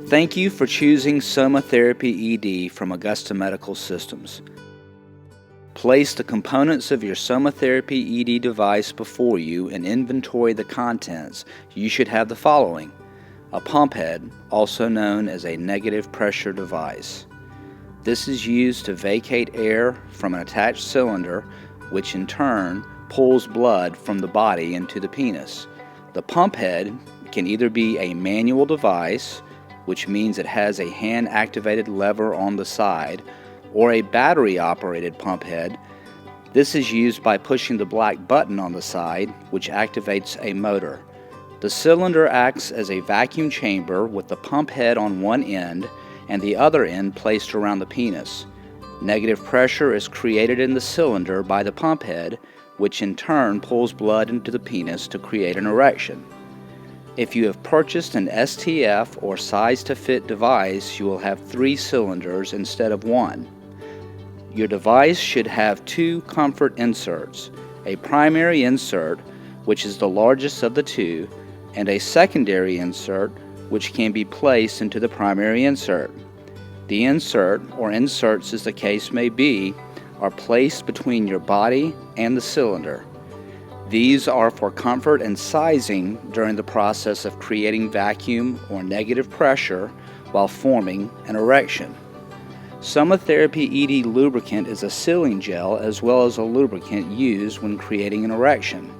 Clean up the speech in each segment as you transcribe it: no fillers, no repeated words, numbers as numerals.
Thank you for choosing SomaTherapy-ED from Augusta Medical Systems. Place the components of your SomaTherapy-ED device before you and inventory the contents. You should have the following: a pump head, also known as a negative pressure device. This is used to vacate air from an attached cylinder, which in turn pulls blood from the body into the penis. The pump head can either be a manual device, which means it has a hand-activated lever on the side, or a battery-operated pump head. This is used by pushing the black button on the side, which activates a motor. The cylinder acts as a vacuum chamber with the pump head on one end and the other end placed around the penis. Negative pressure is created in the cylinder by the pump head, which in turn pulls blood into the penis to create an erection. If you have purchased an STF or size-to-fit device, you will have 3 cylinders instead of 1. Your device should have 2 comfort inserts, a primary insert, which is the largest of the 2, and a secondary insert, which can be placed into the primary insert. The insert, or inserts as the case may be, are placed between your body and the cylinder. These are for comfort and sizing during the process of creating vacuum or negative pressure while forming an erection. SomaTherapy-ED lubricant is a sealing gel as well as a lubricant used when creating an erection.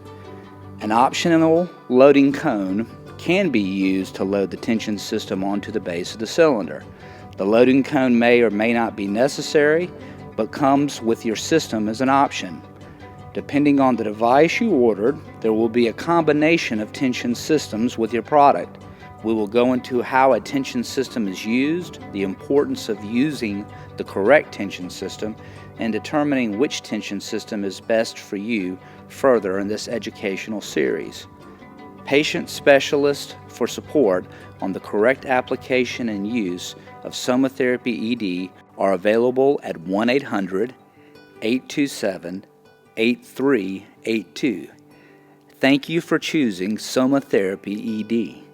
An optional loading cone can be used to load the tension system onto the base of the cylinder. The loading cone may or may not be necessary, but comes with your system as an option. Depending on the device you ordered, there will be a combination of tension systems with your product. We will go into how a tension system is used, the importance of using the correct tension system, and determining which tension system is best for you further in this educational series. Patient specialists for support on the correct application and use of SomaTherapy-ED are available at 1-800-827-8382. Thank you for choosing SomaTherapy-ED.